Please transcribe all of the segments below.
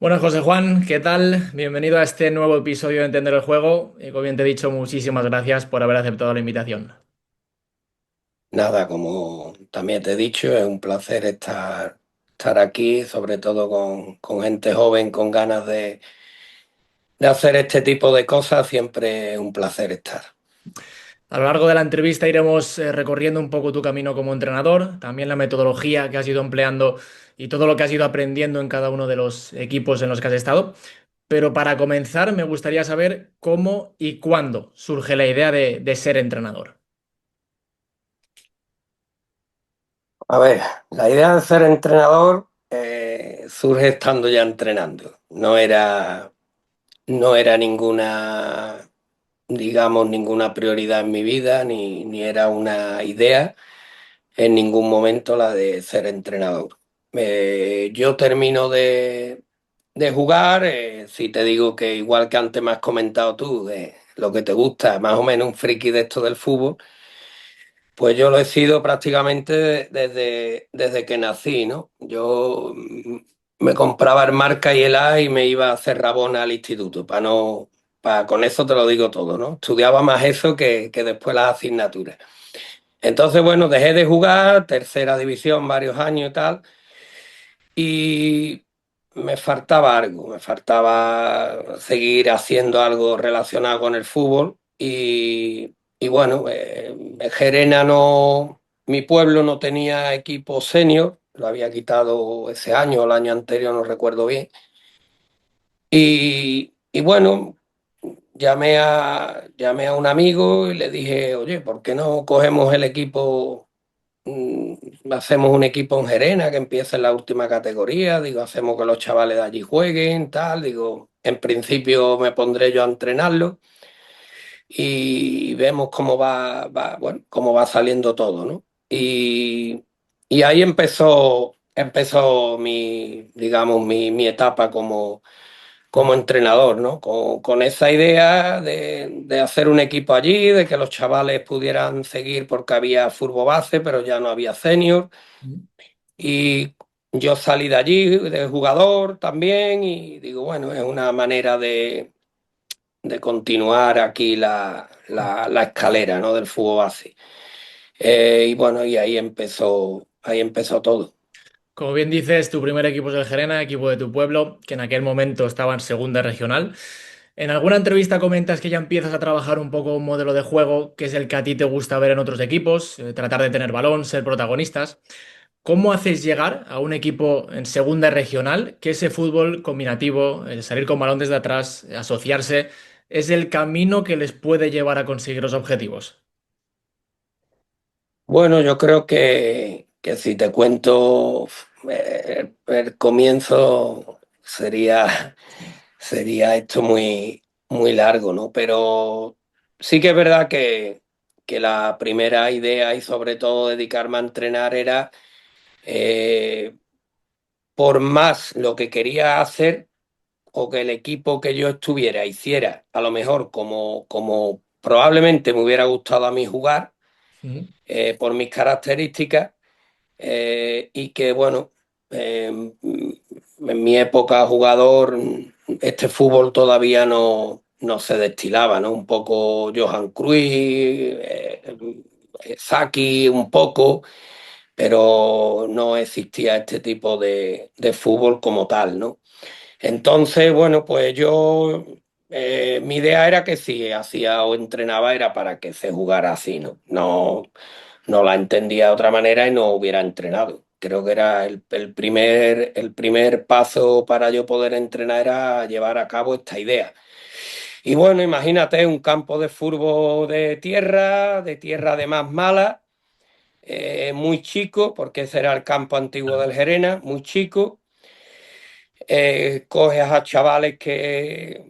Bueno, José Juan, ¿qué tal? Bienvenido a este nuevo episodio de Entender el Juego. Y como bien te he dicho, muchísimas gracias por haber aceptado la invitación. Nada, como también te he dicho, es un placer estar aquí, sobre todo con gente joven, con ganas de hacer este tipo de cosas, siempre es un placer estar. A lo largo de la entrevista iremos recorriendo un poco tu camino como entrenador, también la metodología que has ido empleando y todo lo que has ido aprendiendo en cada uno de los equipos en los que has estado. Pero para comenzar, me gustaría saber cómo y cuándo surge la idea de ser entrenador. A ver, la idea de ser entrenador surge estando ya entrenando. No era ninguna, digamos, ninguna prioridad en mi vida, ni era una idea en ningún momento la de ser entrenador. Yo termino de jugar, si te digo que igual que antes me has comentado tú, de lo que te gusta, más o menos un friki de esto del fútbol, pues yo lo he sido prácticamente desde que nací, ¿no? Yo me compraba el Marca y el A y me iba a hacer Rabona al instituto, para no, con eso te lo digo todo, ¿no? Estudiaba más eso que después las asignaturas. Entonces, bueno, dejé de jugar, tercera división, varios años y tal, y me faltaba algo, me faltaba seguir haciendo algo relacionado con el fútbol y bueno, Gerena no, mi pueblo no tenía equipo senior, lo había quitado ese año o el año anterior, no recuerdo bien, y bueno, llamé a un amigo y le dije, oye, ¿por qué no cogemos el equipo? Hacemos un equipo en Gerena que empiece en la última categoría, digo, hacemos que los chavales de allí jueguen, tal, digo, en principio me pondré yo a entrenarlo y vemos bueno, cómo va saliendo todo, ¿no? Y ahí empezó digamos, mi etapa como entrenador, ¿no? Con esa idea de hacer un equipo allí, de que los chavales pudieran seguir porque había fútbol base, pero ya no había senior. Y yo salí de allí de jugador también y digo, bueno, es una manera de continuar aquí la escalera, ¿no? Del fútbol base. Y bueno, y ahí empezó todo. Como bien dices, tu primer equipo es el Gerena, equipo de tu pueblo, que en aquel momento estaba en segunda regional. En alguna entrevista comentas que ya empiezas a trabajar un poco un modelo de juego que es el que a ti te gusta ver en otros equipos, tratar de tener balón, ser protagonistas. ¿Cómo haces llegar a un equipo en segunda regional que ese fútbol combinativo, el salir con balón desde atrás, asociarse, es el camino que les puede llevar a conseguir los objetivos? Bueno, yo creo que si te cuento el comienzo sería esto muy largo, ¿no? Pero sí que es verdad que la primera idea y sobre todo dedicarme a entrenar era eh, por más lo que quería hacer o que el equipo que yo estuviera hiciera, a lo mejor como probablemente me hubiera gustado a mí jugar, Ujú. por mis características, y que, bueno, en mi época jugador, este fútbol todavía no se destilaba, ¿no? Un poco Johan Cruyff, Saki, un poco, pero no existía este tipo de fútbol como tal, ¿no? Entonces, bueno, pues mi idea era que si hacía o entrenaba era para que se jugara así, ¿no? No la entendía de otra manera y no hubiera entrenado. Creo que era el primer paso para yo poder entrenar era llevar a cabo esta idea. Y bueno, imagínate un campo de fútbol de tierra de más mala, muy chico, porque ese era el campo antiguo del Gerena, muy chico. Coges a chavales que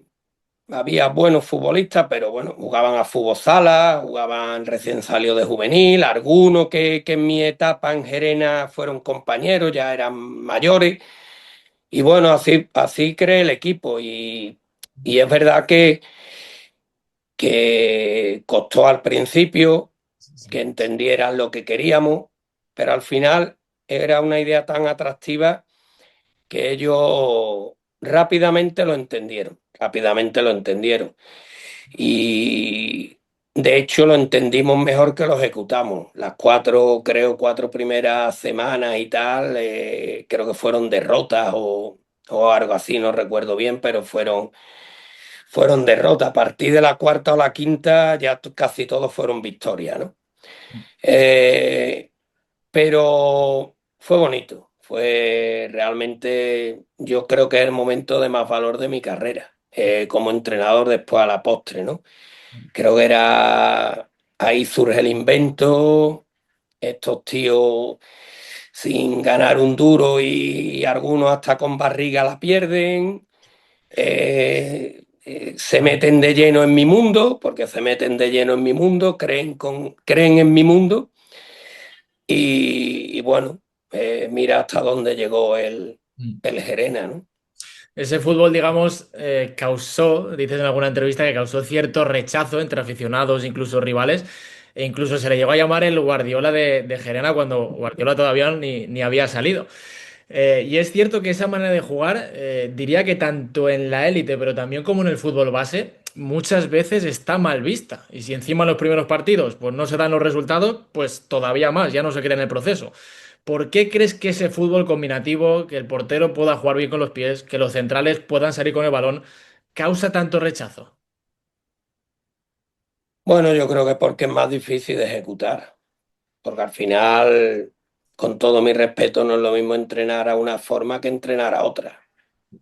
había buenos futbolistas, pero bueno, jugaban a fútbol sala, jugaban recién salió de juvenil, algunos que en mi etapa en Gerena fueron compañeros, ya eran mayores, y bueno, así creé el equipo, y es verdad que costó al principio que entendieran lo que queríamos, pero al final era una idea tan atractiva que ellos rápidamente lo entendieron, rápidamente lo entendieron. Y de hecho lo entendimos mejor que lo ejecutamos. Las cuatro, creo, cuatro primeras semanas y tal, creo que fueron derrotas o algo así, no recuerdo bien, pero fueron derrotas. A partir de la cuarta o la quinta ya casi todos fueron victorias, ¿no? Eh, pero fue bonito, fue realmente, yo creo que es el momento de más valor de mi carrera, como entrenador después a la postre, ¿no? Creo que era, ahí surge el invento, estos tíos sin ganar un duro y algunos hasta con barriga la pierden, se meten de lleno en mi mundo, porque se meten de lleno en mi mundo, creen en mi mundo y bueno, mira hasta dónde llegó el Gerena, ¿no? Ese fútbol, digamos, causó, dices en alguna entrevista, que causó cierto rechazo entre aficionados, incluso rivales, e incluso se le llegó a llamar el Guardiola de Gerena cuando Guardiola todavía ni había salido. Y es cierto que esa manera de jugar, diría que tanto en la élite, pero también como en el fútbol base, muchas veces está mal vista. Y si encima en los primeros partidos pues no se dan los resultados, pues todavía más, ya no se cree en el proceso. ¿Por qué crees que ese fútbol combinativo, que el portero pueda jugar bien con los pies, que los centrales puedan salir con el balón, causa tanto rechazo? Bueno, yo creo que porque es más difícil de ejecutar, porque al final, con todo mi respeto, no es lo mismo entrenar a una forma que entrenar a otra.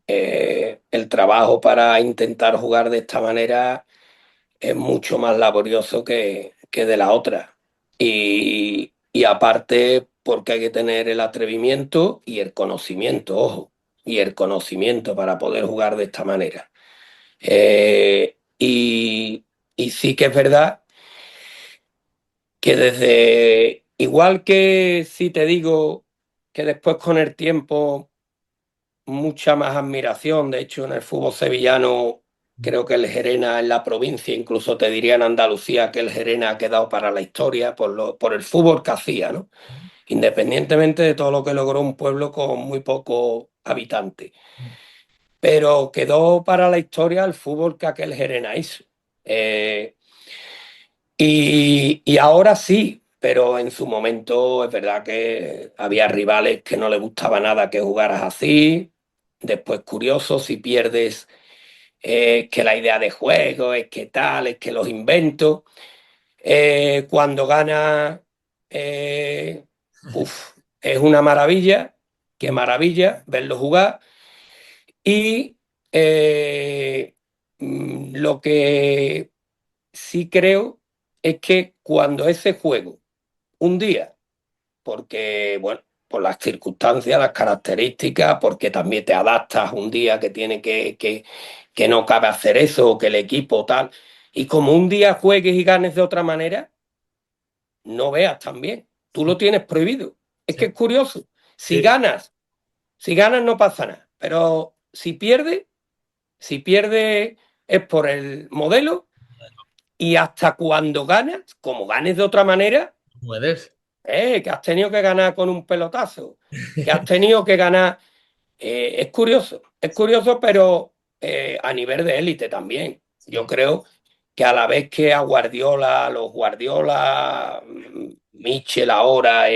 El trabajo para intentar jugar de esta manera es mucho más laborioso que de la otra. Y aparte, porque hay que tener el atrevimiento y el conocimiento, ojo, y el conocimiento para poder jugar de esta manera. Y sí que es verdad que desde, igual que si te digo que después con el tiempo mucha más admiración. De hecho, en el fútbol sevillano, creo que el Gerena en la provincia, incluso te diría en Andalucía, que el Gerena ha quedado para la historia por el fútbol que hacía, ¿no? Independientemente de todo lo que logró un pueblo con muy pocos habitantes. Pero quedó para la historia el fútbol que aquel Gerena hizo. Eh, y ahora sí, pero en su momento es verdad que había rivales que no les gustaba nada que jugaras así. Después, curioso, si pierdes, que la idea de juego es que tal, es que los invento. Cuando ganas, eh, uf, es una maravilla, qué maravilla verlo jugar. Y lo que sí creo es que cuando ese juego, un día, porque, bueno, por las circunstancias, las características, porque también te adaptas un día que tiene que no cabe hacer eso, o que el equipo tal, y como un día juegues y ganes de otra manera, no veas también. Tú lo tienes prohibido. Es que Sí, es curioso. Si sí, ganas, si ganas no pasa nada, pero si pierdes es por el modelo y hasta cuando ganas, como ganes de otra manera, puedes. que has tenido que ganar con un pelotazo, que has tenido que ganar. Es curioso, pero a nivel de élite también. Yo Sí, creo que a la vez que a Guardiola, a los Guardiola, Michel ahora,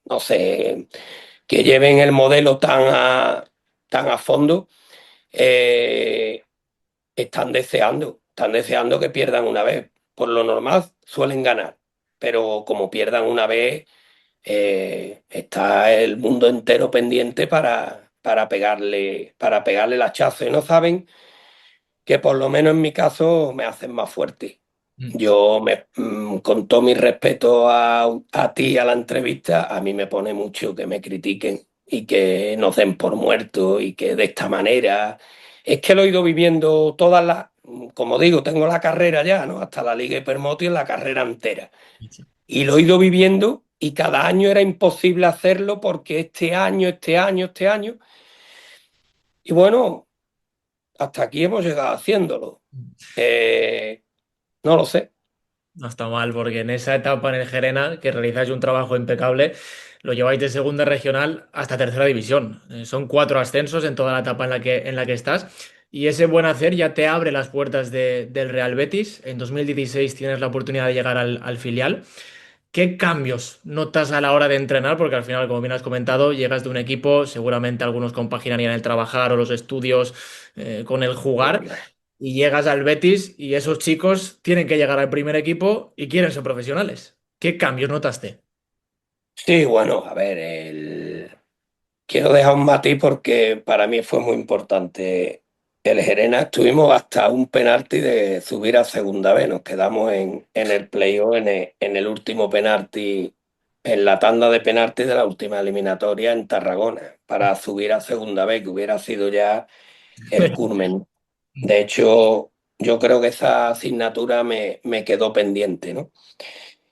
no sé, que lleven el modelo tan a fondo, eh, están deseando que pierdan una vez. Por lo normal suelen ganar, pero como pierdan una vez, está el mundo entero pendiente para pegarle el hachazo. Y no saben que por lo menos en mi caso me hacen más fuerte. mm, Con todo mi respeto a ti, a la entrevista, a mí me pone mucho que me critiquen y que nos den por muertos y que de esta manera. Es que lo he ido viviendo como digo, tengo la carrera ya, ¿no? Hasta la Liga Hipermotio en la carrera entera. sí. Y lo he ido viviendo y cada año era imposible hacerlo porque este año. Y bueno, hasta aquí hemos llegado haciéndolo. No lo sé. No está mal, porque en esa etapa en el Gerena, que realizáis un trabajo impecable, lo lleváis de segunda regional hasta tercera división. Son 4 ascensos en toda la etapa en la que estás. Y ese buen hacer ya te abre las puertas del Real Betis. En 2016 tienes la oportunidad de llegar al filial. ¿Qué cambios notas a la hora de entrenar? Porque al final, como bien has comentado, llegas de un equipo, seguramente algunos compaginarían el trabajar o los estudios con el jugar, y llegas al Betis y esos chicos tienen que llegar al primer equipo y quieren ser profesionales. ¿Qué cambios notaste? Sí, bueno, a ver, quiero dejar un matiz porque para mí fue muy importante. El Gerena estuvimos hasta un penalti de subir a segunda vez. Nos quedamos en el playoff, en el último penalti, en la tanda de penaltis de la última eliminatoria en Tarragona, para subir a segunda vez, que hubiera sido ya el culmen. De hecho, yo creo que esa asignatura me quedó pendiente, ¿no?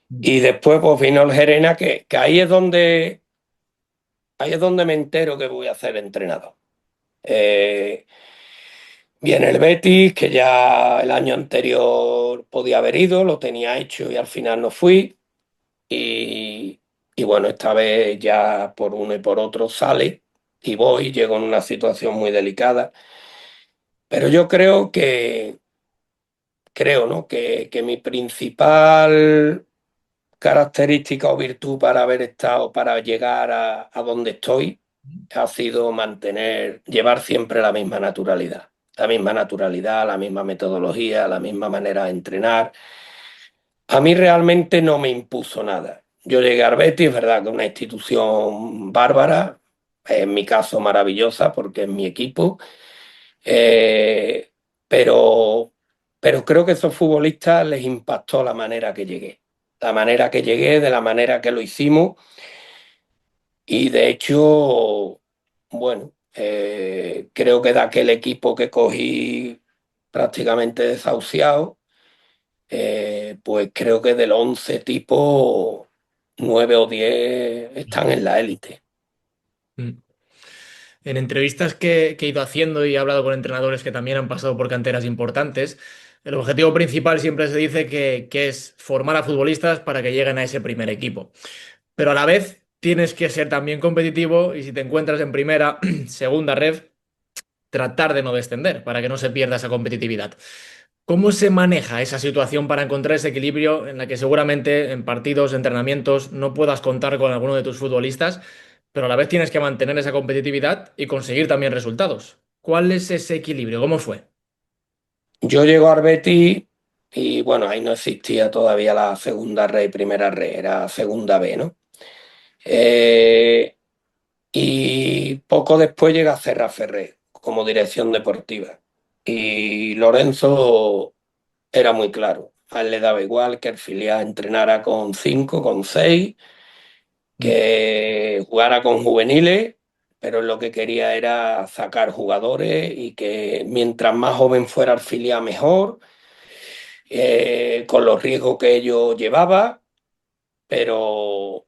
Y después pues vino el Gerena, que ahí es donde me entero que voy a ser entrenador. Eh, Viene el Betis, que ya el año anterior podía haber ido, lo tenía hecho y al final no fui. Y, y bueno, esta vez ya por uno y por otro sale y voy, llego en una situación muy delicada. Pero yo creo, ¿no? Que mi principal característica o virtud para haber estado, para llegar a donde estoy, ha sido llevar siempre la misma metodología, la misma manera de entrenar. A mí realmente no me impuso nada. Yo llegué al Betis, es verdad que es una institución bárbara, en mi caso maravillosa porque es mi equipo, eh, pero, pero creo que a esos futbolistas les impactó la manera que llegué. La manera que llegué, de la manera que lo hicimos. Y de hecho, bueno, creo que de aquel equipo que cogí prácticamente desahuciado, pues creo que del 11 tipos, 9 o 10 están en la élite. Mm. En entrevistas que he ido haciendo y he hablado con entrenadores que también han pasado por canteras importantes, el objetivo principal siempre se dice que es formar a futbolistas para que lleguen a ese primer equipo. Pero a la vez tienes que ser también competitivo y si te encuentras en primera, segunda ref, tratar de no descender para que no se pierda esa competitividad. ¿Cómo se maneja esa situación para encontrar ese equilibrio en la que seguramente en partidos, entrenamientos, no puedas contar con alguno de tus futbolistas, pero a la vez tienes que mantener esa competitividad y conseguir también resultados? ¿Cuál es ese equilibrio? ¿Cómo fue? Yo llego a Betis y bueno, ahí no existía todavía la segunda red y primera red, era segunda B, ¿no? Eh, y poco después llega a Serra Ferrer como dirección deportiva. Y Lorenzo era muy claro. A él le daba igual que el filial entrenara con 5, con 6, Mm, que jugara con juveniles, pero él lo que quería era sacar jugadores y que mientras más joven fuera el filial mejor, con los riesgos que ello llevaba, pero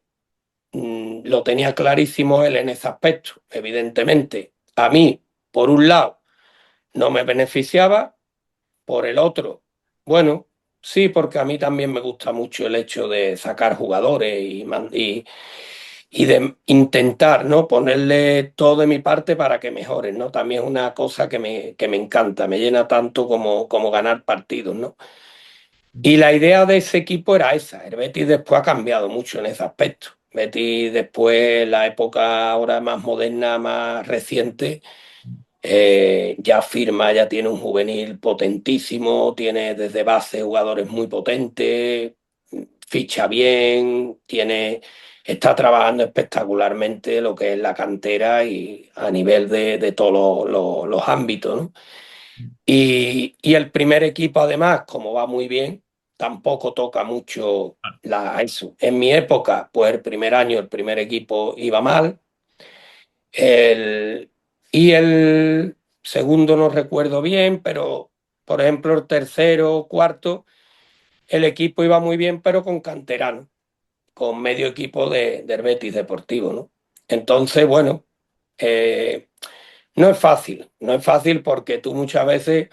lo tenía clarísimo él en ese aspecto. Evidentemente, a mí, por un lado, no me beneficiaba, por el otro, bueno, sí, porque a mí también me gusta mucho el hecho de sacar jugadores y de intentar, ¿no? Ponerle todo de mi parte para que mejoren, ¿no? También es una cosa que me encanta, me llena tanto como ganar partidos, ¿no? Y la idea de ese equipo era esa. El Betis después ha cambiado mucho en ese aspecto. Betis después, la época ahora más moderna, más reciente, ya firma, ya tiene un juvenil potentísimo, tiene desde base jugadores muy potentes, ficha bien, está trabajando espectacularmente lo que es la cantera y a nivel de todos los ámbitos, ¿no? Y el primer equipo, además, como va muy bien, tampoco toca mucho eso. En mi época, pues el primer año, el primer equipo iba mal. El, y el segundo no recuerdo bien, pero por ejemplo, el tercero o cuarto, el equipo iba muy bien, pero con canterano, con medio equipo del Betis Deportivo, ¿no? Entonces, bueno, eh, no es fácil porque tú muchas veces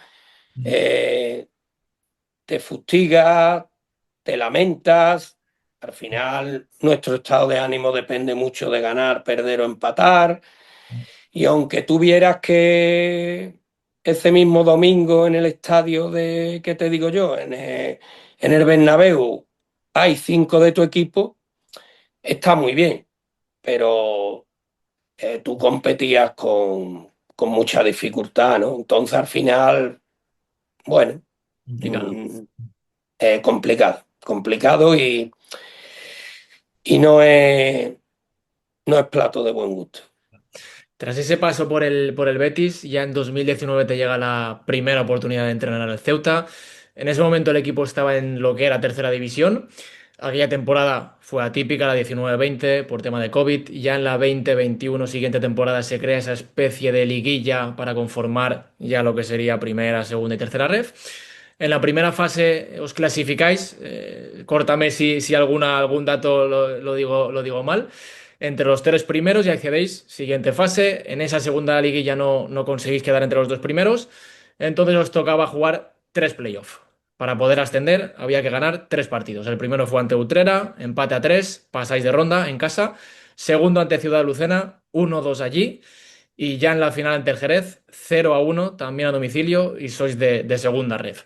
mm, eh, te fustigas, te lamentas, Al final, nuestro estado de ánimo depende mucho de ganar, perder o empatar. Y aunque tú vieras que ese mismo domingo en el estadio de, ¿qué te digo yo? En el Bernabéu hay cinco de tu equipo, está muy bien, pero tú competías con mucha dificultad, ¿no? Entonces al final, bueno, Complicado. mm, complicado, complicado y no es plato de buen gusto. Tras ese paso por el Betis, ya en 2019 te llega la primera oportunidad de entrenar al Ceuta. En ese momento el equipo estaba en lo que era tercera división. Aquella temporada fue atípica, la 19-20, por tema de COVID. Ya en la 20-21 siguiente temporada se crea esa especie de liguilla para conformar ya lo que sería primera, segunda y tercera ref. En la primera fase os clasificáis. Córtame si algún dato lo digo mal. Entre los tres primeros y accedéis, siguiente fase. En esa segunda liguilla no conseguís quedar entre los dos primeros. Entonces os tocaba jugar tres playoffs. Para poder ascender había que ganar tres partidos. El primero fue ante Utrera, empate a tres, pasáis de ronda en casa. Segundo ante Ciudad de Lucena, 1-2 allí. Y ya en la final ante el Jerez, 0-1, también a domicilio, y sois de segunda red.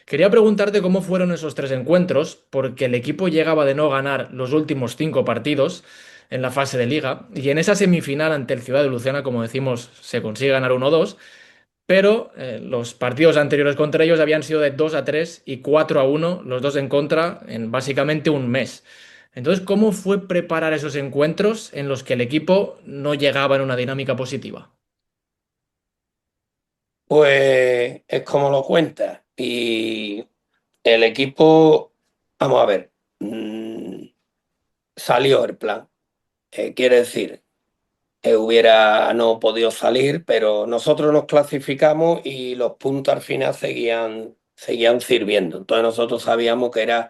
Quería preguntarte cómo fueron esos tres encuentros, porque el equipo llegaba de no ganar los últimos cinco partidos en la fase de liga, y en esa semifinal ante el Ciudad de Lucena, como decimos, se consigue ganar 1-2, pero los partidos anteriores contra ellos habían sido de 2-3 y 4-1, los dos en contra, en básicamente un mes. Entonces, ¿cómo fue preparar esos encuentros en los que el equipo no llegaba en una dinámica positiva? Pues es como lo cuentas. Y el equipo, vamos a ver, salió el plan. Quiere decir, hubiera no podido salir, pero nosotros nos clasificamos y los puntos al final seguían sirviendo. Entonces nosotros sabíamos que era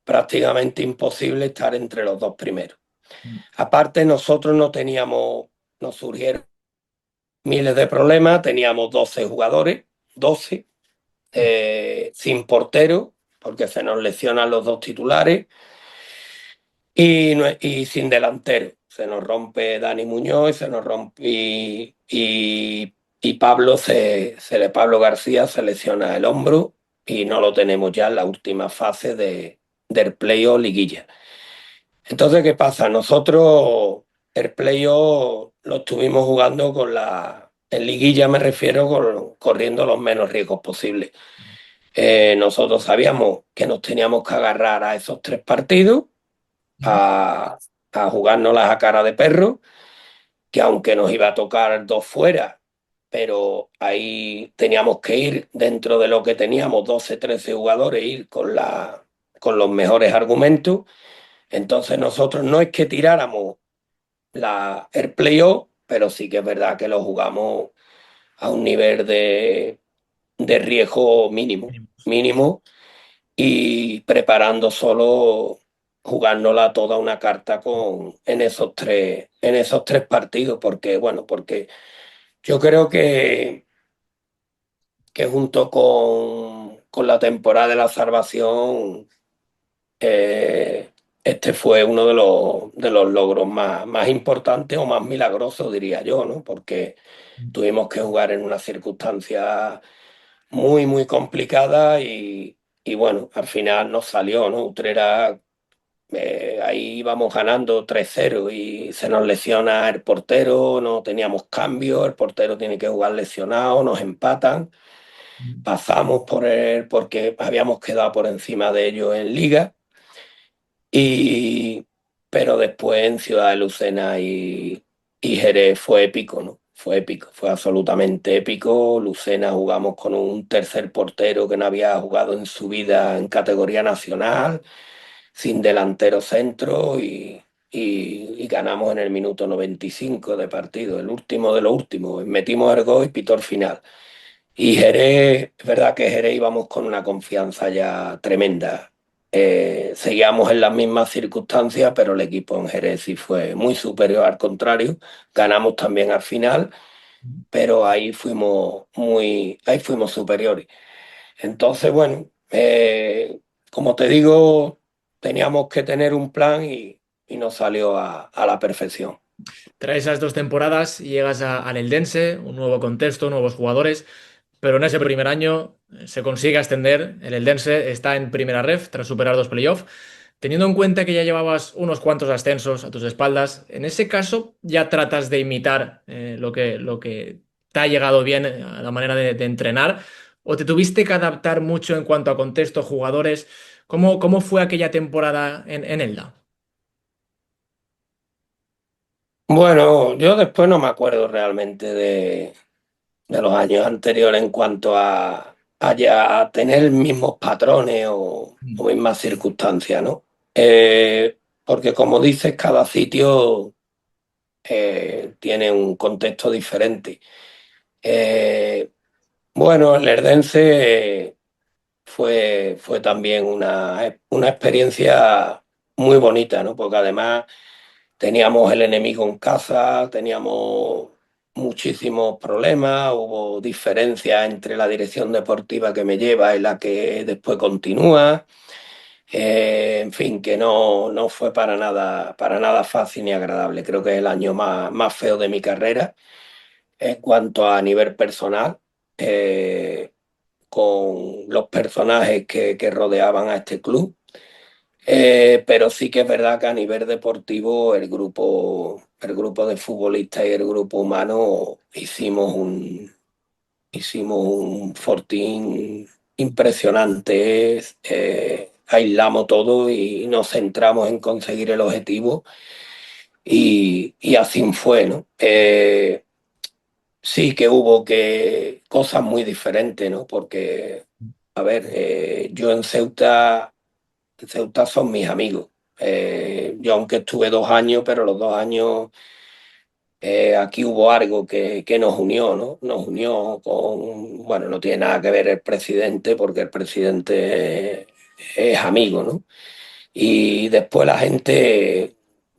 prácticamente imposible estar entre los dos primeros. Aparte, nosotros no teníamos, nos surgieron miles de problemas, teníamos 12 jugadores, 12 sin portero, porque se nos lesionan los dos titulares, y sin delantero. Se nos rompe Dani Muñoz, se nos rompe y Pablo García se lesiona el hombro y no lo tenemos ya en la última fase del playoff liguilla. Entonces, ¿qué pasa? Nosotros el playoff lo estuvimos jugando en liguilla me refiero, corriendo los menos riesgos posibles. Nosotros sabíamos que nos teníamos que agarrar a esos tres partidos, a, a jugárnoslas a cara de perro, que aunque nos iba a tocar dos fuera, pero ahí teníamos que ir dentro de lo que teníamos, 12 13 jugadores, ir con los mejores argumentos. Entonces nosotros no es que tiráramos el playoff, pero sí que es verdad que lo jugamos a un nivel de riesgo mínimo, mínimo y preparando solo jugándola toda una carta en esos tres partidos, porque bueno, porque yo creo que junto con la temporada de la salvación, este fue uno de los logros más importantes o más milagrosos, diría yo, ¿no? Porque tuvimos que jugar en una circunstancia muy complicada y bueno, al final nos salió, ¿no? Utrera, ahí íbamos ganando 3-0 y se nos lesiona el portero, no teníamos cambio, el portero tiene que jugar lesionado, nos empatan, pasamos por él porque habíamos quedado por encima de ellos en liga, y, pero después en Ciudad de Lucena y Jerez fue épico, ¿no? Fue épico, fue absolutamente épico. Lucena jugamos con un tercer portero que no había jugado en su vida en categoría nacional, sin delantero centro y ganamos en el minuto 95 de partido, el último de los últimos. Metimos el gol y pitó el final. Y Jerez, es verdad que Jerez íbamos con una confianza ya tremenda. Seguíamos en las mismas circunstancias, pero el equipo en Jerez sí fue muy superior, al contrario. Ganamos también al final, pero ahí fuimos superiores. Entonces, bueno, como te digo, teníamos que tener un plan y nos salió a la perfección. Tras esas 2 temporadas llegas al Eldense, un nuevo contexto, nuevos jugadores, pero en ese primer año se consigue ascender. El Eldense está en primera ref tras superar 2 playoffs. Teniendo en cuenta que ya llevabas unos cuantos ascensos a tus espaldas, en ese caso ya tratas de imitar lo que te ha llegado bien a la manera de entrenar, o te tuviste que adaptar mucho en cuanto a contexto, jugadores. ¿Cómo fue aquella temporada en Elda? Bueno, yo después no me acuerdo realmente de los años anteriores en cuanto a tener mismos patrones o mismas circunstancias, ¿no? Porque como dices, cada sitio tiene un contexto diferente. Eh, bueno, el Herdense fue también una experiencia muy bonita, ¿no? Porque además teníamos el enemigo en casa, teníamos muchísimos problemas, hubo diferencias entre la dirección deportiva que me lleva y la que después continúa. En fin, que no fue para nada fácil ni agradable. Creo que es el año más feo de mi carrera en cuanto a nivel personal, con los personajes que rodeaban a este club. Pero sí que es verdad que a nivel deportivo el grupo de futbolistas y el grupo humano hicimos un fortín impresionante. Aislamos todo y nos centramos en conseguir el objetivo y así fue, ¿no? Sí que hubo cosas muy diferentes, ¿no? Porque, a ver, yo en Ceuta son mis amigos. Yo aunque estuve 2 años, pero los 2 años aquí hubo algo que nos unió, ¿no? Nos unió bueno, no tiene nada que ver el presidente, porque el presidente es amigo, ¿no? Y después la gente,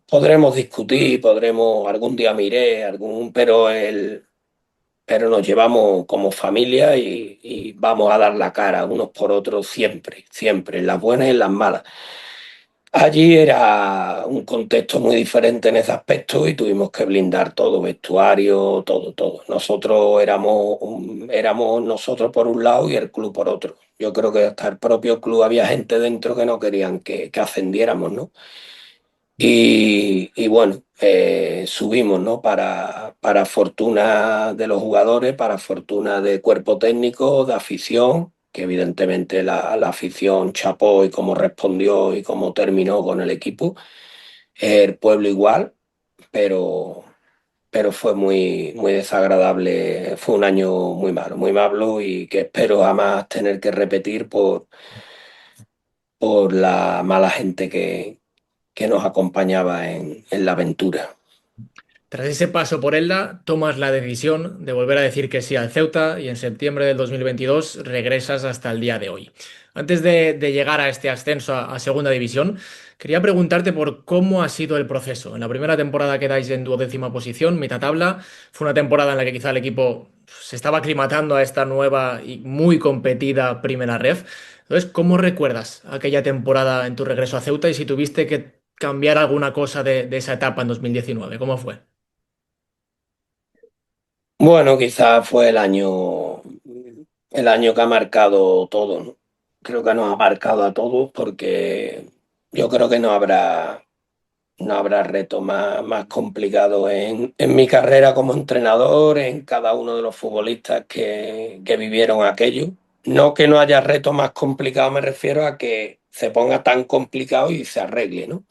podremos discutir, algún día miré, pero nos llevamos como familia y vamos a dar la cara unos por otros siempre, siempre, en las buenas y en las malas. Allí era un contexto muy diferente en ese aspecto y tuvimos que blindar todo, vestuario, todo, todo. Nosotros éramos nosotros por un lado y el club por otro. Yo creo que hasta el propio club había gente dentro que no querían que ascendiéramos, ¿no? Y bueno, subimos, ¿no? Para fortuna de los jugadores, para fortuna de cuerpo técnico, de afición, que evidentemente la afición chapó y cómo respondió y cómo terminó con el equipo. El pueblo igual, pero, pero fue muy, muy desagradable. Fue un año muy malo y que espero jamás tener que repetir por la mala gente que nos acompañaba en la aventura. Tras ese paso por Elda, tomas la decisión de volver a decir que sí al Ceuta y en septiembre del 2022 regresas hasta el día de hoy. Antes de llegar a este ascenso a Segunda División, quería preguntarte por cómo ha sido el proceso. En la primera temporada quedáis en 12ª posición, mitad tabla. Fue una temporada en la que quizá el equipo se estaba aclimatando a esta nueva y muy competida primera ref. Entonces, ¿cómo recuerdas aquella temporada en tu regreso a Ceuta y si tuviste que cambiar alguna cosa de esa etapa en 2019? ¿Cómo fue? Bueno, quizás fue el año que ha marcado todo, ¿no? Creo que nos ha marcado a todos porque yo creo que no habrá reto más complicado en mi carrera como entrenador, en cada uno de los futbolistas que vivieron aquello. No que no haya reto más complicado, me refiero a que se ponga tan complicado y se arregle, ¿no?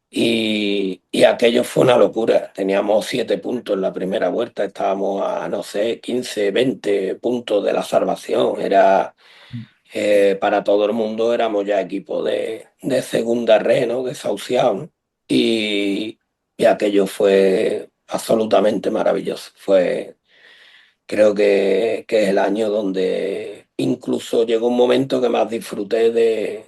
Y aquello fue una locura. Teníamos 7 puntos en la primera vuelta, estábamos a, no sé, 15 20 puntos de la salvación. Para todo el mundo éramos ya equipo de segunda red, ¿no? Desahuciado, ¿no? Y aquello fue absolutamente maravilloso. Creo que es el año donde incluso llegó un momento que más disfruté de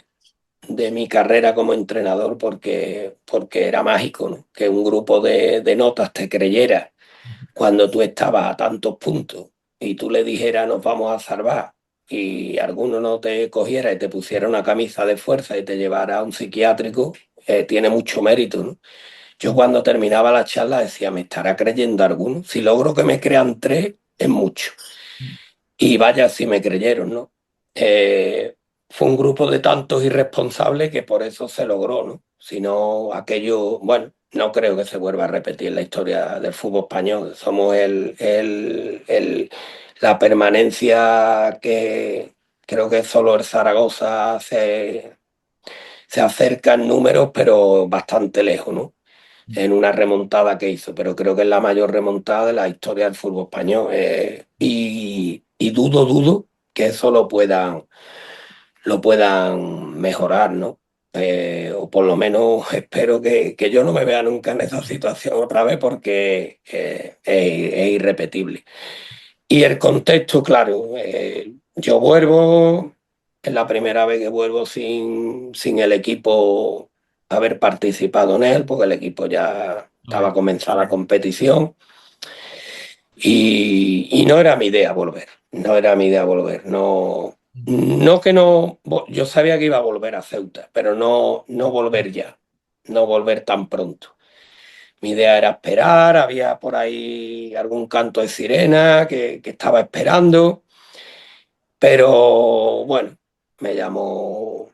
mi carrera como entrenador porque era mágico, ¿no? Que un grupo de notas te creyera cuando tú estabas a tantos puntos y tú le dijeras nos vamos a salvar y alguno no te cogiera y te pusiera una camisa de fuerza y te llevara a un psiquiátrico, tiene mucho mérito, ¿no? Yo cuando terminaba la charla decía, ¿me estará creyendo alguno? Si logro que me crean tres, es mucho. Y vaya si me creyeron, ¿no? Eh, Fue un grupo de tantos irresponsables que por eso se logró, ¿no? Si no, aquello, bueno, no creo que se vuelva a repetir la historia del fútbol español. Somos la permanencia que creo que solo el Zaragoza se acerca en números, pero bastante lejos, ¿no? En una remontada que hizo, pero creo que es la mayor remontada de la historia del fútbol español. Y dudo que eso lo puedan mejorar, ¿no? O por lo menos espero que yo no me vea nunca en esa situación otra vez porque es irrepetible. Y el contexto, claro, yo vuelvo, es la primera vez que vuelvo sin el equipo haber participado en él, porque el equipo ya estaba Obvio. comenzando la competición y no era mi idea volver, no era mi idea volver, no, no que no, yo sabía que iba a volver a Ceuta, pero no volver ya, no volver tan pronto. Mi idea era esperar, había por ahí algún canto de sirena que estaba esperando, pero bueno, me llamó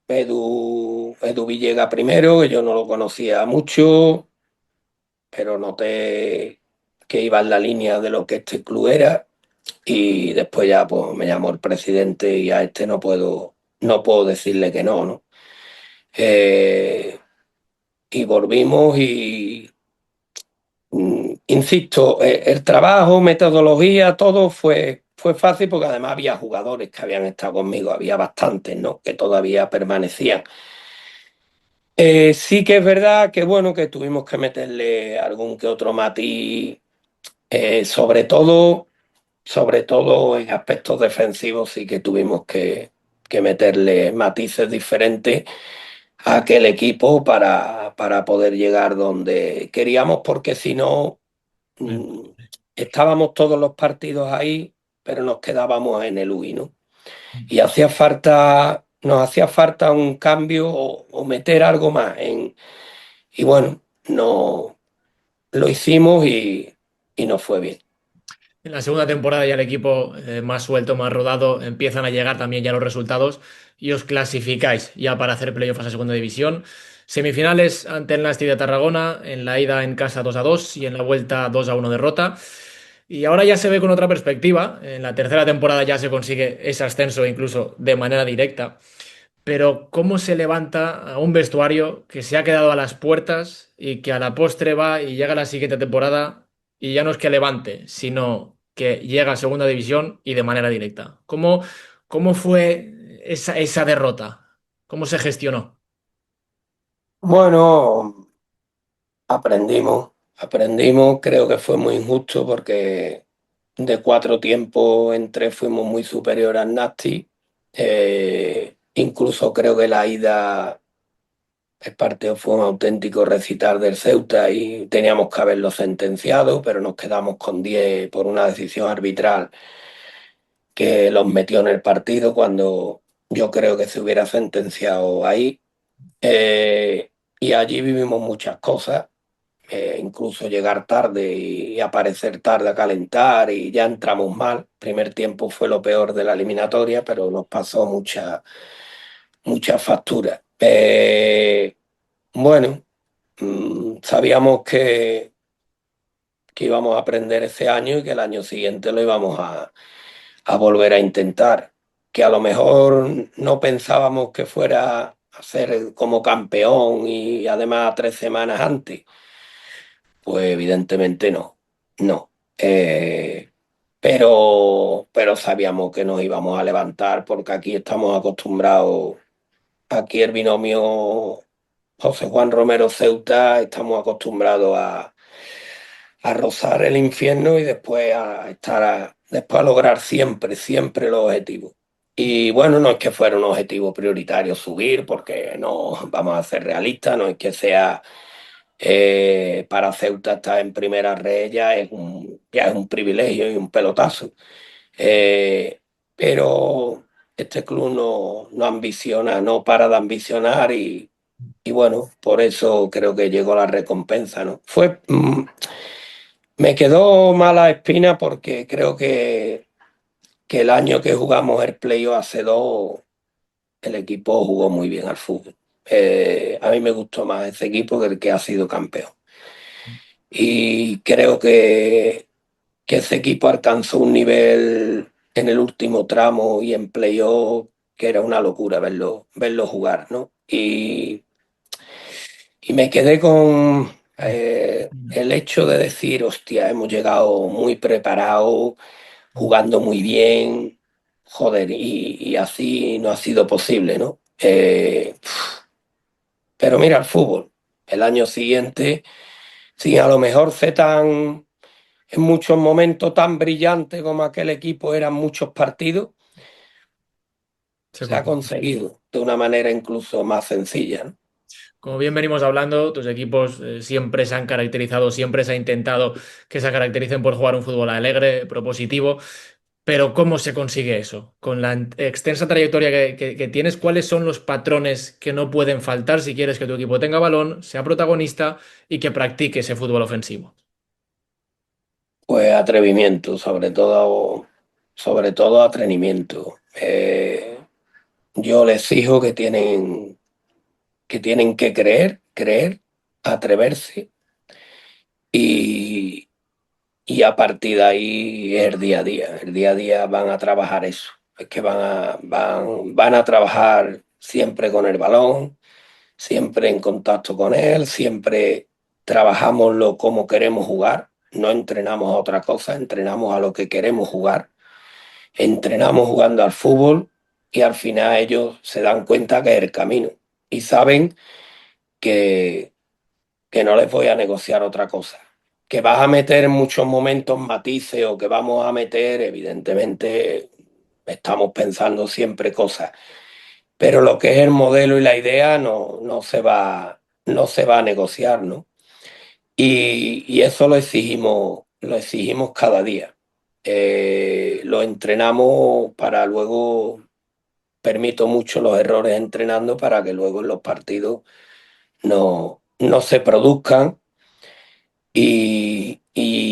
Edu Villega primero, que yo no lo conocía mucho, pero noté que iba en la línea de lo que este club era, y después ya pues me llamó el presidente y a este no puedo decirle que no, ¿no? Eh, y volvimos y insisto, el trabajo, metodología, todo fue fácil porque además había jugadores que habían estado conmigo, había bastantes, ¿no? Que todavía permanecían. Sí que es verdad que bueno, que tuvimos que meterle algún que otro matiz, sobre todo en aspectos defensivos sí que tuvimos que meterle matices diferentes a aquel equipo para poder llegar donde queríamos, porque si no Bien. mm, estábamos todos los partidos ahí, pero nos quedábamos en el UI, ¿no? Y nos hacía falta un cambio o meter algo más y bueno, no lo hicimos y nos fue bien. En la segunda temporada ya el equipo más suelto, más rodado, empiezan a llegar también ya los resultados y os clasificáis ya para hacer playoffs a segunda división. Semifinales ante el Nasti de Tarragona, en la ida en casa 2-2 y en la vuelta 2-1 derrota. Y ahora ya se ve con otra perspectiva. En la tercera temporada ya se consigue ese ascenso incluso de manera directa. Pero ¿cómo se levanta a un vestuario que se ha quedado a las puertas y que a la postre va y llega la siguiente temporada y ya no es que levante, sino que llega a segunda división y de manera directa? ¿Cómo fue esa derrota? ¿Cómo se gestionó? Bueno, aprendimos, creo que fue muy injusto porque de 4 tiempos en 3 fuimos muy superiores al Nasti. Incluso creo que la ida, el partido fue un auténtico recital del Ceuta y teníamos que haberlo sentenciado, pero nos quedamos con 10 por una decisión arbitral que los metió en el partido cuando yo creo que se hubiera sentenciado ahí. Eh, y allí vivimos muchas cosas, incluso llegar tarde y aparecer tarde a calentar y ya entramos mal. Primer tiempo fue lo peor de la eliminatoria, pero nos pasó muchas facturas. Bueno, sabíamos que íbamos a aprender ese año y que el año siguiente lo íbamos a volver a intentar. Que a lo mejor no pensábamos que fuera a ser como campeón y además 3 semanas antes. Pues evidentemente no, no. Pero sabíamos que nos íbamos a levantar porque aquí estamos acostumbrados, aquí el binomio José Juan Romero Ceuta, estamos acostumbrados a rozar el infierno y después después a lograr siempre los objetivos. Y bueno, no es que fuera un objetivo prioritario subir, porque no vamos a ser realistas, no es que sea para Ceuta estar en primera red ya es un privilegio y un pelotazo. Eh, pero este club no ambiciona, no para de ambicionar y bueno, por eso creo que llegó la recompensa, ¿no? Me quedó mala espina porque creo que el año que jugamos el playoff hace dos, el equipo jugó muy bien al fútbol. A mí me gustó más ese equipo que el que ha sido campeón. Y creo que ese equipo alcanzó un nivel en el último tramo y en playoff que era una locura verlo jugar, ¿no? Y me quedé con el hecho de decir, hostia, hemos llegado muy preparados, jugando muy bien, joder, y así no ha sido posible, ¿no? Pero mira el fútbol, el año siguiente, sin a lo mejor ser tan, en muchos momentos tan brillante como aquel equipo eran muchos partidos, Se se ha consigue. conseguido de una manera incluso más sencilla, ¿no? Como bien venimos hablando, tus equipos siempre se han caracterizado, siempre se ha intentado que se caractericen por jugar un fútbol alegre, propositivo, pero ¿cómo se consigue eso? Con la extensa trayectoria que tienes, ¿cuáles son los patrones que no pueden faltar si quieres que tu equipo tenga balón, sea protagonista y que practique ese fútbol ofensivo? Pues atrevimiento, sobre todo atrevimiento. Yo les exijo que tienen que creer, atreverse y, y a partir de ahí es el día a día. El día a día van a trabajar eso. Es que van a trabajar siempre con el balón, siempre en contacto con él, siempre trabajamos lo como queremos jugar. No entrenamos a otra cosa, entrenamos a lo que queremos jugar. Entrenamos jugando al fútbol y al final ellos se dan cuenta que es el camino y saben que, que no les voy a negociar otra cosa. Que vas a meter en muchos momentos matices o que vamos a meter, evidentemente estamos pensando siempre cosas, pero lo que es el modelo y la idea no se va a negociar, ¿no? Y eso lo exigimos cada día. Lo entrenamos para luego, permito mucho los errores entrenando para que luego en los partidos no se produzcan y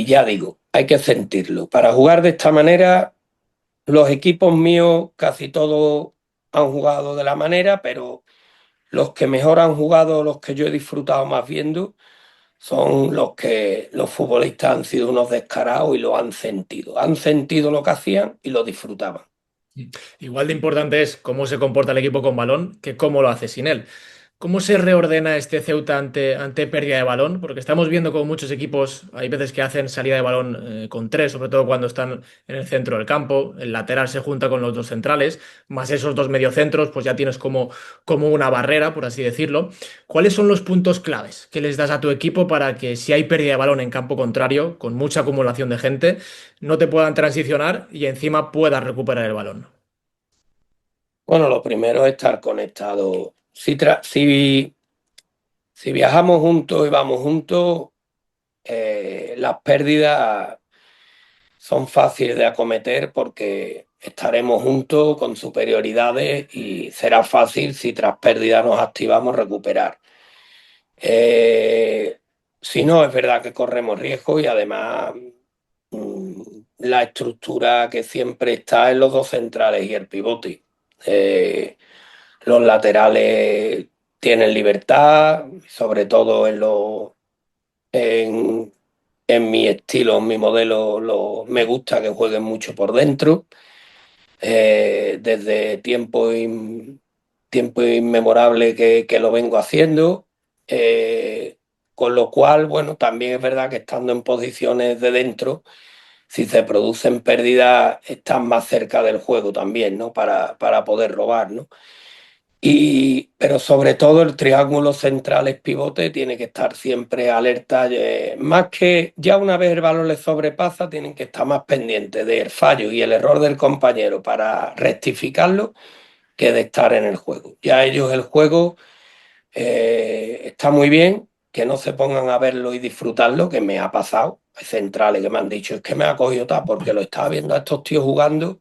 ya digo, hay que sentirlo. Para jugar de esta manera, los equipos míos casi todos han jugado de la manera, pero los que mejor han jugado, los que yo he disfrutado más viendo, son los que los futbolistas han sido unos descarados y lo han sentido lo que hacían y lo disfrutaban. Igual de importante es cómo se comporta el equipo con balón que cómo lo hace sin él. ¿Cómo se reordena este Ceuta ante pérdida de balón? Porque estamos viendo como muchos equipos, hay veces que hacen salida de balón con tres, sobre todo cuando están en el centro del campo, el lateral se junta con los dos centrales, más esos dos mediocentros, pues ya tienes como una barrera, por así decirlo. ¿Cuáles son los puntos claves que les das a tu equipo para que si hay pérdida de balón en campo contrario, con mucha acumulación de gente, no te puedan transicionar y encima puedas recuperar el balón? Bueno, lo primero es estar conectado. Si viajamos juntos y vamos juntos, las pérdidas son fáciles de acometer porque estaremos juntos con superioridades y será fácil si tras pérdida nos activamos recuperar. Eh, si no, es verdad que corremos riesgo y además mm, la estructura que siempre está en los dos centrales y el pivote. Los laterales tienen libertad, sobre todo en, en mi estilo, en mi modelo, me gusta que jueguen mucho por dentro. Desde tiempo inmemorable que lo vengo haciendo. Eh, con lo cual, bueno, también es verdad que estando en posiciones de dentro, si se producen pérdidas, están más cerca del juego también, ¿no? Para poder robar, ¿no? Pero sobre todo el triángulo central es pivote, tiene que estar siempre alerta, más que ya una vez el balón les sobrepasa, tienen que estar más pendientes del fallo y el error del compañero para rectificarlo que de estar en el juego. Ya ellos el juego está muy bien, que no se pongan a verlo y disfrutarlo, que me ha pasado. Hay centrales que me han dicho, es que me ha cogido tal, porque lo estaba viendo a estos tíos jugando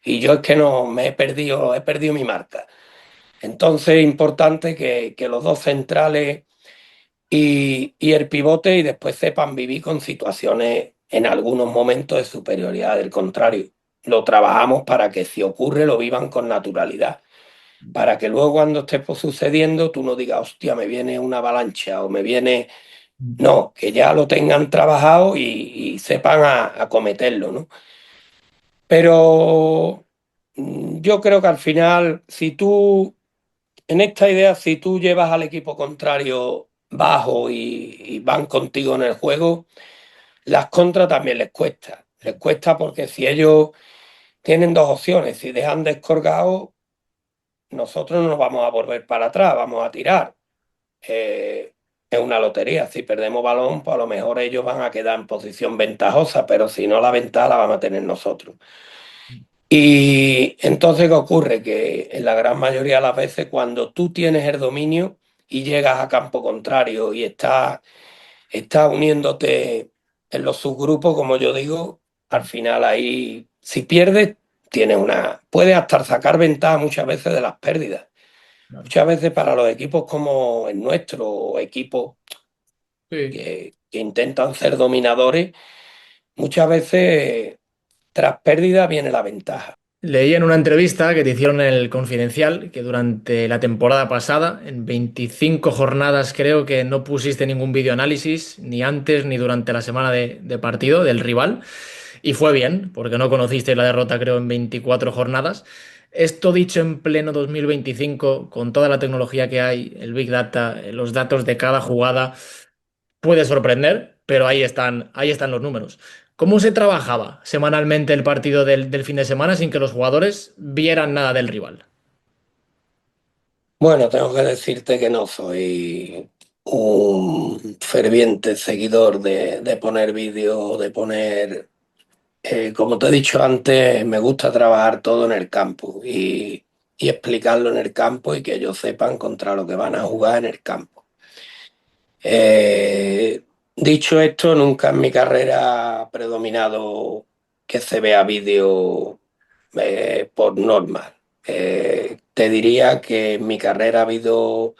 y yo es que no me he perdido mi marca. Entonces es importante que los dos centrales y el pivote y después sepan vivir con situaciones en algunos momentos de superioridad del contrario. Lo trabajamos para que si ocurre lo vivan con naturalidad, para que luego cuando esté sucediendo tú no digas, hostia, me viene una avalancha o me viene... No, que ya lo tengan trabajado y sepan acometerlo, ¿no? Pero yo creo que al final, si tú, en esta idea, si tú llevas al equipo contrario bajo y van contigo en el juego, las contras también les cuesta. Les cuesta porque si ellos tienen dos opciones, si dejan descolgado, nosotros no nos vamos a volver para atrás, vamos a tirar. Es una lotería. Si perdemos balón, pues a lo mejor ellos van a quedar en posición ventajosa, pero si no, la ventaja la vamos a tener nosotros. Y entonces, ¿qué ocurre? Que en la gran mayoría de las veces, cuando tú tienes el dominio y llegas a campo contrario y estás uniéndote en los subgrupos, como yo digo, al final ahí, si pierdes, puedes hasta sacar ventaja muchas veces de las pérdidas. Muchas veces para los equipos como el nuestro, o equipos Sí. que intentan ser dominadores, muchas veces tras pérdida viene la ventaja. Leí en una entrevista que te hicieron en el Confidencial que durante la temporada pasada, en 25 jornadas, creo que no pusiste ningún videoanálisis, ni antes ni durante la semana de partido del rival. Y fue bien, porque no conociste la derrota, creo, en 24 jornadas. Esto dicho en pleno 2025, con toda la tecnología que hay, el Big Data, los datos de cada jugada, puede sorprender, pero ahí están los números. ¿Cómo se trabajaba semanalmente el partido del fin de semana sin que los jugadores vieran nada del rival? Bueno, tengo que decirte que no soy un ferviente seguidor de poner vídeos, de poner, como te he dicho antes, me gusta trabajar todo en el campo y explicarlo en el campo y que ellos sepan contra lo que van a jugar en el campo. Eh, Dicho esto, nunca en mi carrera ha predominado que se vea vídeo por norma. Te diría que en mi carrera ha habido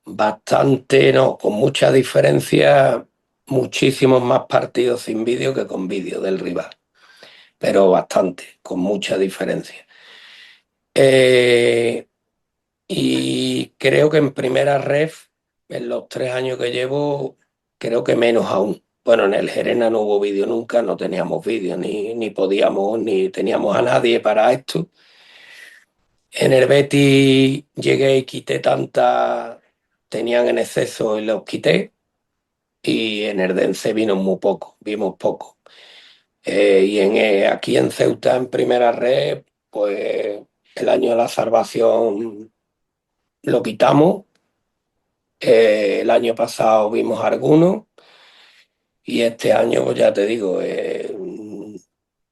bastante, no, con mucha diferencia, muchísimos más partidos sin vídeo que con vídeo del rival, pero bastante, con mucha diferencia. Eh, y creo que en primera ref, en los 3 años que llevo, creo que menos aún. Bueno, en el Gerena no hubo vídeo nunca, no teníamos vídeo, ni podíamos, ni teníamos a nadie para esto. En el Betis llegué y quité tanta, tenían en exceso y los quité. Y en Erdense vino muy poco, vimos poco. Aquí en Ceuta, en primera red, pues el año de la salvación lo quitamos. El año pasado vimos algunos y este año, pues ya te digo,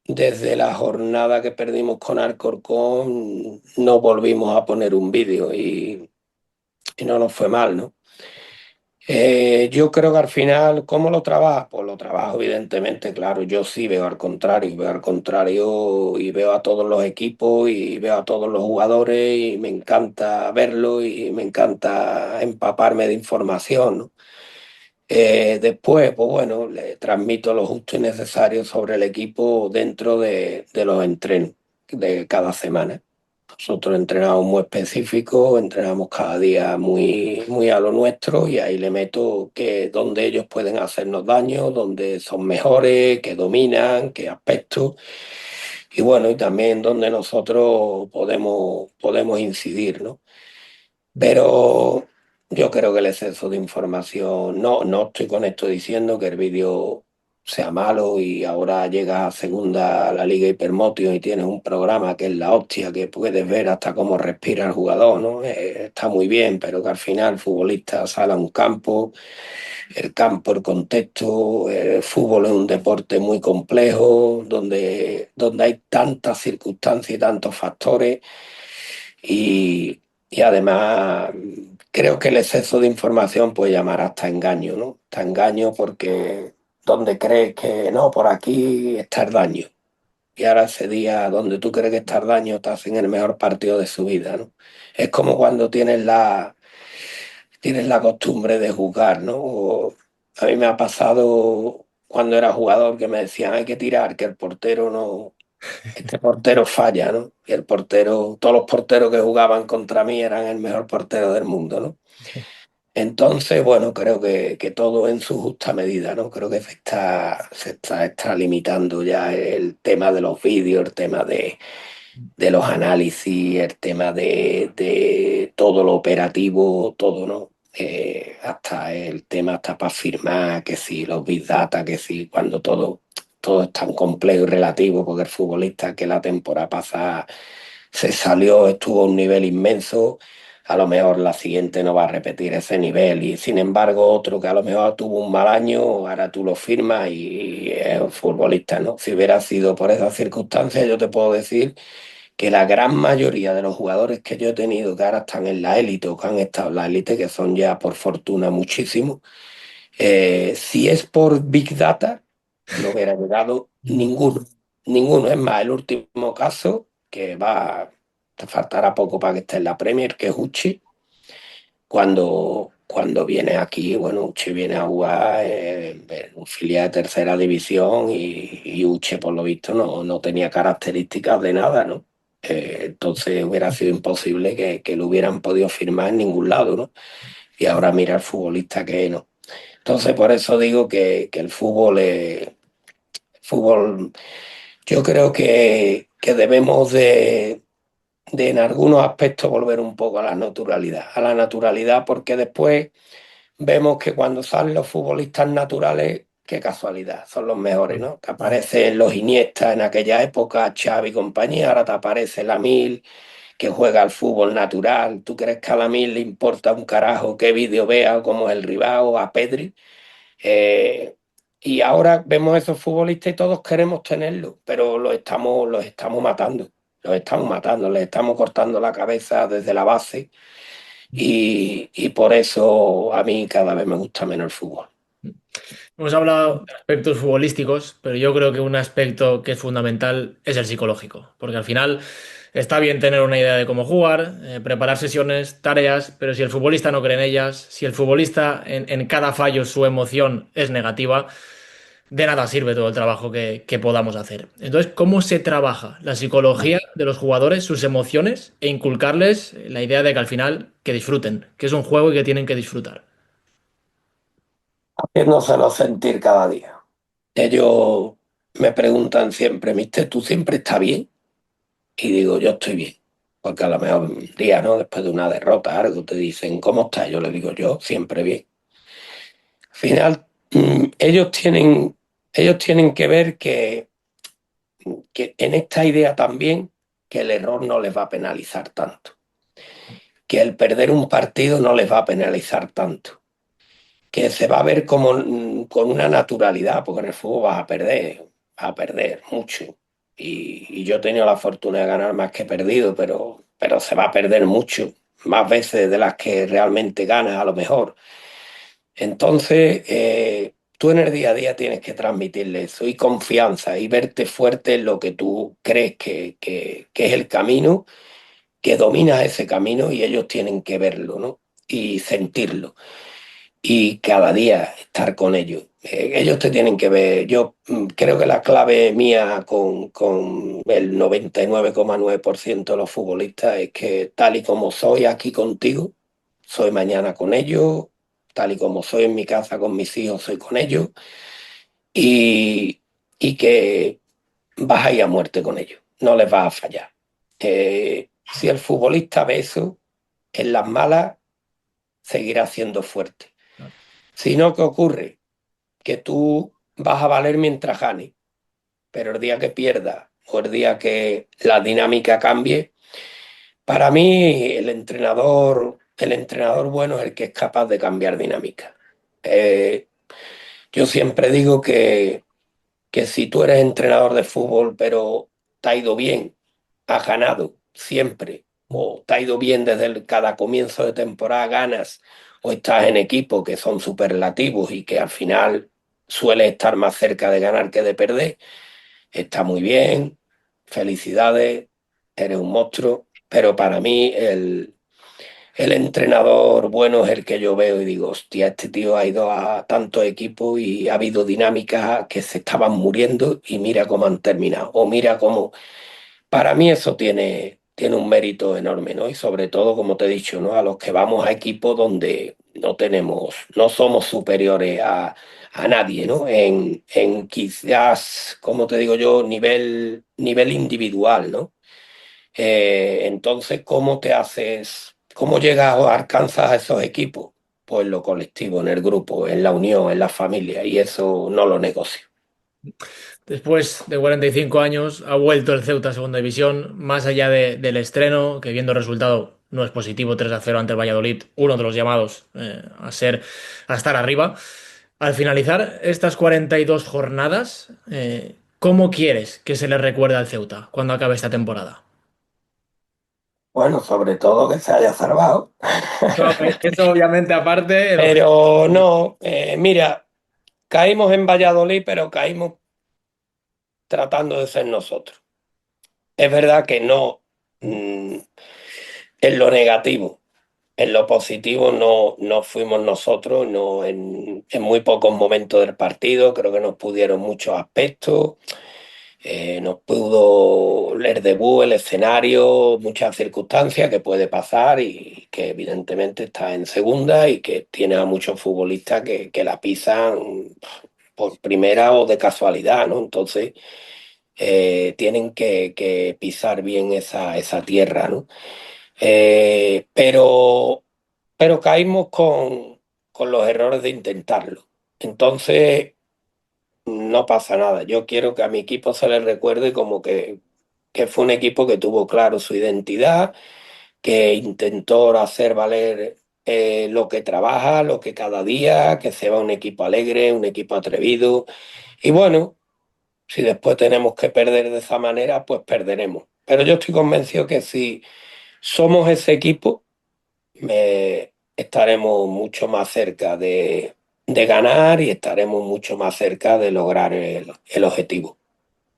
desde la jornada que perdimos con Alcorcón no volvimos a poner un vídeo y no nos fue mal, ¿no? Yo creo que al final, ¿cómo lo trabajas? Pues lo trabajo evidentemente, claro, yo sí veo al contrario y veo a todos los equipos y veo a todos los jugadores y me encanta verlo y me encanta empaparme de información, ¿no? Después, pues bueno, le transmito lo justo y necesario sobre el equipo dentro de los entrenos de cada semana. Nosotros entrenamos muy específicos, entrenamos cada día muy, muy a lo nuestro y ahí le meto que donde ellos pueden hacernos daño, donde son mejores, que dominan, qué aspectos y bueno, y también donde nosotros podemos incidir, ¿no? Pero yo creo que el exceso de información, no estoy con esto diciendo que el vídeo sea malo y ahora llegas a segunda a la Liga Hipermotion y tienes un programa que es la hostia, que puedes ver hasta cómo respira el jugador, ¿no? Está muy bien, pero que al final el futbolista sale a un campo, el campo, el contexto, el fútbol es un deporte muy complejo, donde hay tantas circunstancias y tantos factores y además creo que el exceso de información puede llamar hasta engaño, ¿no? Hasta engaño porque donde crees que no, por aquí está el daño. y ahora ese día donde tú crees que estás daño te hacen el mejor partido de su vida, ¿no? Es como cuando tienes la costumbre de jugar, ¿no? A mí me ha pasado cuando era jugador que me decían hay que tirar, que el portero no, este portero falla, ¿no? Y el portero, todos los porteros que jugaban contra mí eran el mejor portero del mundo, ¿no? Entonces, bueno, creo que todo en su justa medida, ¿no? Creo que se está limitando ya el tema de los vídeos, el tema de los análisis, el tema de todo lo operativo, todo, ¿no? Hasta el tema hasta para firmar, que si los Big Data, que si cuando todo es tan complejo y relativo, porque el futbolista que la temporada pasada se salió, estuvo a un nivel inmenso, a lo mejor la siguiente no va a repetir ese nivel y sin embargo otro que a lo mejor tuvo un mal año, ahora tú lo firmas y es un futbolista, ¿no? Si hubiera sido por esas circunstancias, yo te puedo decir que la gran mayoría de los jugadores que yo he tenido que ahora están en la élite o que han estado en la élite, que son ya por fortuna muchísimos, si es por Big Data, no hubiera llegado ninguno. Ninguno. Es más, el último caso, que te faltará poco para que esté en la Premier, que es Uchi, cuando viene aquí, bueno, Uche viene a jugar en un filial de tercera división y Uche, por lo visto, no tenía características de nada, ¿no? Entonces hubiera sido imposible que lo hubieran podido firmar en ningún lado, ¿no? Y ahora mira el futbolista que es, ¿no? Entonces por eso digo que el fútbol, yo creo que debemos de en algunos aspectos volver un poco a la naturalidad, porque después vemos que cuando salen los futbolistas naturales, qué casualidad, son los mejores, ¿no? Te aparecen los Iniesta en aquella época, Xavi y compañía, ahora te aparece Lamil, que juega al fútbol natural. ¿Tú crees que a Lamil le importa un carajo qué vídeo vea o cómo es el rival o a Pedri? Eh, y ahora vemos esos futbolistas y todos queremos tenerlos, pero los estamos matando. Los estamos matando, les estamos cortando la cabeza desde la base y por eso a mí cada vez me gusta menos el fútbol. Hemos hablado de aspectos futbolísticos, pero yo creo que un aspecto que es fundamental es el psicológico, porque al final está bien tener una idea de cómo jugar, preparar sesiones, tareas, pero si el futbolista no cree en ellas, si el futbolista en cada fallo su emoción es negativa, de nada sirve todo el trabajo que podamos hacer. Entonces, ¿cómo se trabaja la psicología de los jugadores, sus emociones e inculcarles la idea de que al final que disfruten, que es un juego y que tienen que disfrutar? Haciéndoselos sentir cada día. Ellos me preguntan siempre, Mister, ¿tú siempre estás bien? Y digo, yo estoy bien. Porque a lo mejor un día, ¿no? Después de una derrota, algo, te dicen, ¿cómo estás? Yo le digo, yo siempre bien. Al final, ellos tienen que ver que en esta idea también, que el error no les va a penalizar tanto. Que el perder un partido no les va a penalizar tanto. Que se va a ver como con una naturalidad, porque en el fútbol vas a perder mucho. Y yo he tenido la fortuna de ganar más que he perdido, pero se va a perder mucho, más veces de las que realmente ganas a lo mejor. Entonces, tú en el día a día tienes que transmitirle eso y confianza y verte fuerte en lo que tú crees que es el camino, que dominas ese camino y ellos tienen que verlo, ¿no? Y sentirlo y cada día estar con ellos. Ellos te tienen que ver. Yo creo que la clave mía con el 99,9% de los futbolistas es que tal y como soy aquí contigo, soy mañana con ellos, tal y como soy en mi casa con mis hijos, soy con ellos y, y que vas a ir a muerte con ellos, no les vas a fallar. Si el futbolista ve eso, en las malas seguirá siendo fuerte. Si no, ¿qué ocurre? Que tú vas a valer mientras ganes, pero el día que pierdas o el día que la dinámica cambie, para mí el entrenador bueno es el que es capaz de cambiar dinámica. Eh, yo siempre digo que si tú eres entrenador de fútbol, pero te ha ido bien, has ganado siempre, o te ha ido bien desde cada comienzo de temporada, ganas, o estás en equipos que son superlativos y que al final sueles estar más cerca de ganar que de perder, está muy bien. felicidades, eres un monstruo, pero para mí el entrenador bueno es el que yo veo y digo, hostia, este tío ha ido a tantos equipos y ha habido dinámicas que se estaban muriendo y mira cómo han terminado, o mira cómo... Para mí eso tiene un mérito enorme, ¿no? Y sobre todo, como te he dicho, ¿no? A los que vamos a equipos donde no somos superiores a nadie, ¿no? En quizás, como te digo yo, nivel individual, ¿no? Entonces, ¿cómo te haces, cómo llegas o alcanzas a esos equipos? Pues en lo colectivo, en el grupo, en la unión, en la familia, y eso no lo negocio. Después de 45 años ha vuelto el Ceuta a Segunda División, más allá del estreno, que viendo el resultado no es positivo, 3-0 ante el Valladolid, uno de los llamados a estar arriba. Al finalizar estas 42 jornadas, ¿cómo quieres que se le recuerde al Ceuta cuando acabe esta temporada? Bueno, sobre todo que se haya salvado. Eso obviamente aparte, el objetivo. Pero no, mira, caímos en Valladolid, pero caímos tratando de ser nosotros. Es verdad que no, en lo negativo, en lo positivo no fuimos nosotros, no en muy pocos momentos del partido, creo que nos pudieron muchos aspectos. Nos pudo el debut, el escenario, muchas circunstancias que puede pasar y que evidentemente está en segunda y que tiene a muchos futbolistas que la pisan por primera o de casualidad, ¿no? Entonces tienen que pisar bien esa tierra, ¿no? Eh, pero, pero caímos con los errores de intentarlo. Entonces no pasa nada. Yo quiero que a mi equipo se le recuerde como que fue un equipo que tuvo claro su identidad, que intentó hacer valer lo que trabaja, lo que cada día, que se va un equipo alegre, un equipo atrevido. Y bueno, si después tenemos que perder de esa manera, pues perderemos. Pero yo estoy convencido que si somos ese equipo, estaremos mucho más cerca de ganar y estaremos mucho más cerca de lograr el objetivo.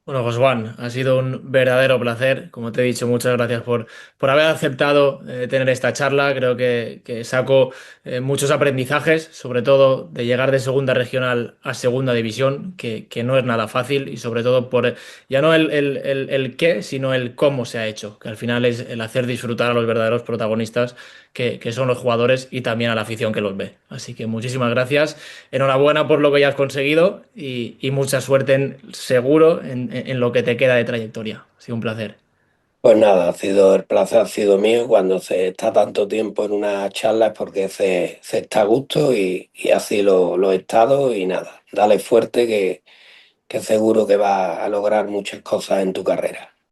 Bueno, pues Juan, ha sido un verdadero placer. Como te he dicho, muchas gracias por haber aceptado tener esta charla. Creo que saco muchos aprendizajes, sobre todo de llegar de segunda regional a segunda división, que no es nada fácil y sobre todo por ya no el qué, sino el cómo se ha hecho, que al final es el hacer disfrutar a los verdaderos protagonistas, que son los jugadores y también a la afición que los ve. Así que muchísimas gracias. Enhorabuena por lo que ya has conseguido y mucha suerte seguro en lo que te queda de trayectoria. Ha sido un placer. Pues nada, el placer ha sido mío. Cuando se está tanto tiempo en una charla es porque se está a gusto y así lo he estado y nada, dale fuerte que seguro que vas a lograr muchas cosas en tu carrera.